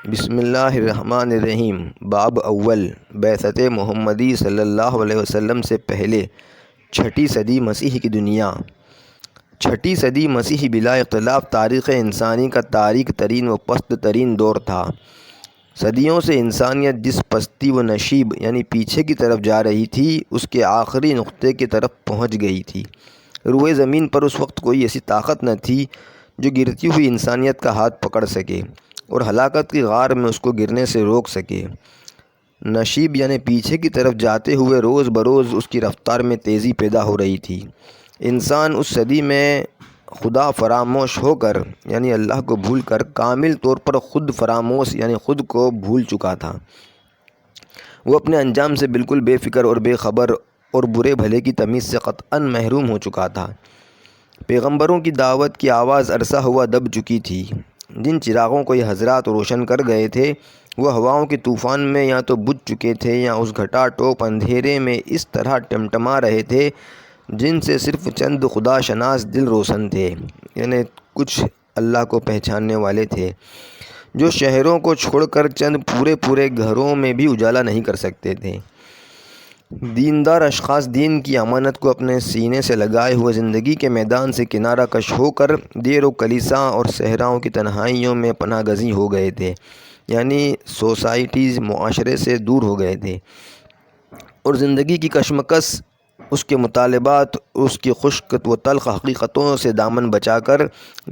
بسم اللہ الرحمن الرحیم۔ باب اول، بعثت محمدی صلی اللہ علیہ وسلم سے پہلے چھٹی صدی مسیح کی دنیا۔ چھٹی صدی مسیح بلا اختلاف تاریخ انسانی کا تاریک ترین و پست ترین دور تھا۔ صدیوں سے انسانیت جس پستی و نشیب یعنی پیچھے کی طرف جا رہی تھی، اس کے آخری نقطے کی طرف پہنچ گئی تھی۔ روئے زمین پر اس وقت کوئی ایسی طاقت نہ تھی جو گرتی ہوئی انسانیت کا ہاتھ پکڑ سکے اور ہلاکت کی غار میں اس کو گرنے سے روک سکے۔ نشیب یعنی پیچھے کی طرف جاتے ہوئے روز بروز اس کی رفتار میں تیزی پیدا ہو رہی تھی۔ انسان اس صدی میں خدا فراموش ہو کر یعنی اللہ کو بھول کر کامل طور پر خود فراموش یعنی خود کو بھول چکا تھا۔ وہ اپنے انجام سے بالکل بے فکر اور بے خبر اور برے بھلے کی تمیز سے قطعاً محروم ہو چکا تھا۔ پیغمبروں کی دعوت کی آواز عرصہ ہوا دب چکی تھی۔ جن چراغوں کو یہ حضرات روشن کر گئے تھے، وہ ہواؤں کے طوفان میں یا تو بجھ چکے تھے یا اس گھٹا ٹوپ اندھیرے میں اس طرح ٹمٹما رہے تھے جن سے صرف چند خدا شناس دل روشن تھے، یعنی کچھ اللہ کو پہچاننے والے تھے، جو شہروں کو چھوڑ کر چند پورے گھروں میں بھی اجالا نہیں کر سکتے تھے۔ دیندار اشخاص دین کی امانت کو اپنے سینے سے لگائے ہوئے زندگی کے میدان سے کنارہ کش ہو کر دیر و کلیسا اور صحراؤں کی تنہائیوں میں پناہ گزین ہو گئے تھے، یعنی سوسائٹیز معاشرے سے دور ہو گئے تھے اور زندگی کی کشمکش، اس کے مطالبات، اس کی خشک و تلخ حقیقتوں سے دامن بچا کر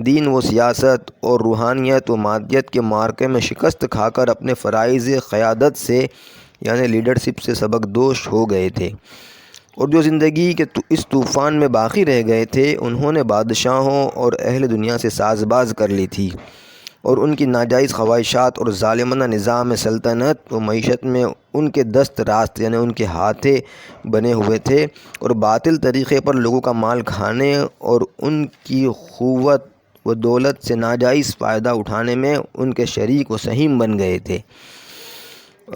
دین و سیاست اور روحانیت و مادیت کے معرکے میں شکست کھا کر اپنے فرائض قیادت سے یعنی لیڈرشپ سے سبق دوش ہو گئے تھے۔ اور جو زندگی کے اس طوفان میں باقی رہ گئے تھے، انہوں نے بادشاہوں اور اہل دنیا سے ساز باز کر لی تھی اور ان کی ناجائز خواہشات اور ظالمانہ نظام سلطنت و معیشت میں ان کے دست راست یعنی ان کے ہاتھے بنے ہوئے تھے اور باطل طریقے پر لوگوں کا مال کھانے اور ان کی قوت و دولت سے ناجائز فائدہ اٹھانے میں ان کے شریک و سہیم بن گئے تھے۔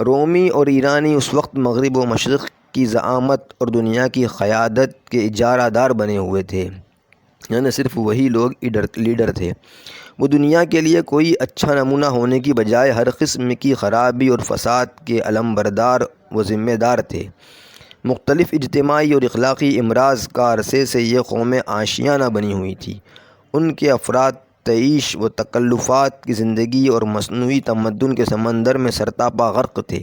رومی اور ایرانی اس وقت مغرب و مشرق کی زعامت اور دنیا کی قیادت کے اجارہ دار بنے ہوئے تھے، یعنی صرف وہی لوگ لیڈر تھے۔ وہ دنیا کے لیے کوئی اچھا نمونہ ہونے کی بجائے ہر قسم کی خرابی اور فساد کے علمبردار و ذمہ دار تھے۔ مختلف اجتماعی اور اخلاقی امراض کا عرصے سے یہ قوم آشیانہ بنی ہوئی تھی۔ ان کے افراد تعیش و تکلفات کی زندگی اور مصنوعی تمدن کے سمندر میں سرتاپا غرق تھے۔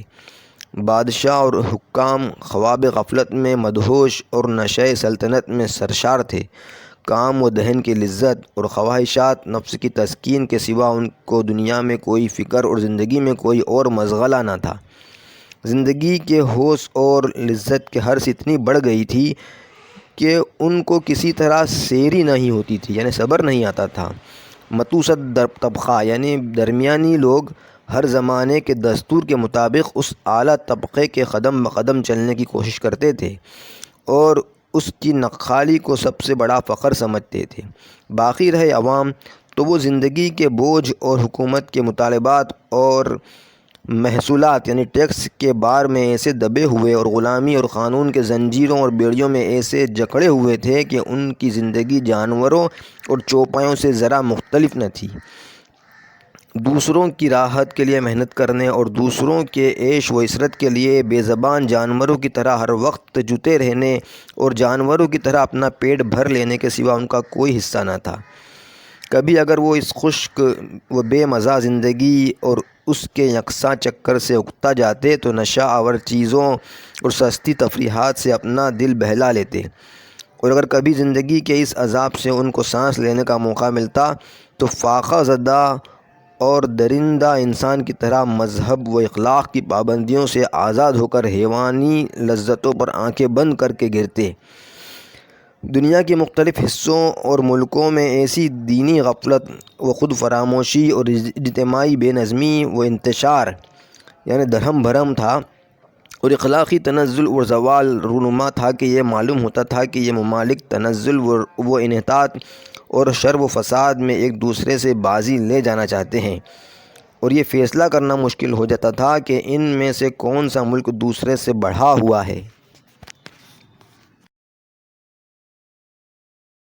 بادشاہ اور حکام خواب غفلت میں مدہوش اور نشۂ سلطنت میں سرشار تھے۔ کام و دہن کی لذت اور خواہشات نفس کی تسکین کے سوا ان کو دنیا میں کوئی فکر اور زندگی میں کوئی اور مشغلہ نہ تھا۔ زندگی کے ہوش اور لذت کی حرص اتنی بڑھ گئی تھی کہ ان کو کسی طرح سیری نہیں ہوتی تھی، یعنی صبر نہیں آتا تھا۔ متوسط طبقہ یعنی درمیانی لوگ ہر زمانے کے دستور کے مطابق اس اعلیٰ طبقے کے قدم بقدم چلنے کی کوشش کرتے تھے اور اس کی نقالی کو سب سے بڑا فخر سمجھتے تھے۔ باقی رہے عوام تو وہ زندگی کے بوجھ اور حکومت کے مطالبات اور محصولات یعنی ٹیکس کے بار میں ایسے دبے ہوئے اور غلامی اور قانون کے زنجیروں اور بیڑیوں میں ایسے جکڑے ہوئے تھے کہ ان کی زندگی جانوروں اور چوپایوں سے ذرا مختلف نہ تھی۔ دوسروں کی راحت کے لیے محنت کرنے اور دوسروں کے عیش و عشرت کے لیے بے زبان جانوروں کی طرح ہر وقت جتے رہنے اور جانوروں کی طرح اپنا پیٹ بھر لینے کے سوا ان کا کوئی حصہ نہ تھا۔ کبھی اگر وہ اس خشک و بے مزہ زندگی اور اس کے یکساں چکر سے اکتا جاتے تو نشہ آور چیزوں اور سستی تفریحات سے اپنا دل بہلا لیتے، اور اگر کبھی زندگی کے اس عذاب سے ان کو سانس لینے کا موقع ملتا تو فاقہ زدہ اور درندہ انسان کی طرح مذہب و اخلاق کی پابندیوں سے آزاد ہو کر حیوانی لذتوں پر آنکھیں بند کر کے گرتے۔ دنیا کے مختلف حصوں اور ملکوں میں ایسی دینی غفلت و خود فراموشی اور اجتماعی بے نظمی و انتشار یعنی درہم بھرم تھا اور اخلاقی تنزل و زوال رونما تھا کہ یہ معلوم ہوتا تھا کہ یہ ممالک تنزل و انحطاط اور شر و فساد میں ایک دوسرے سے بازی لے جانا چاہتے ہیں، اور یہ فیصلہ کرنا مشکل ہو جاتا تھا کہ ان میں سے کون سا ملک دوسرے سے بڑھا ہوا ہے۔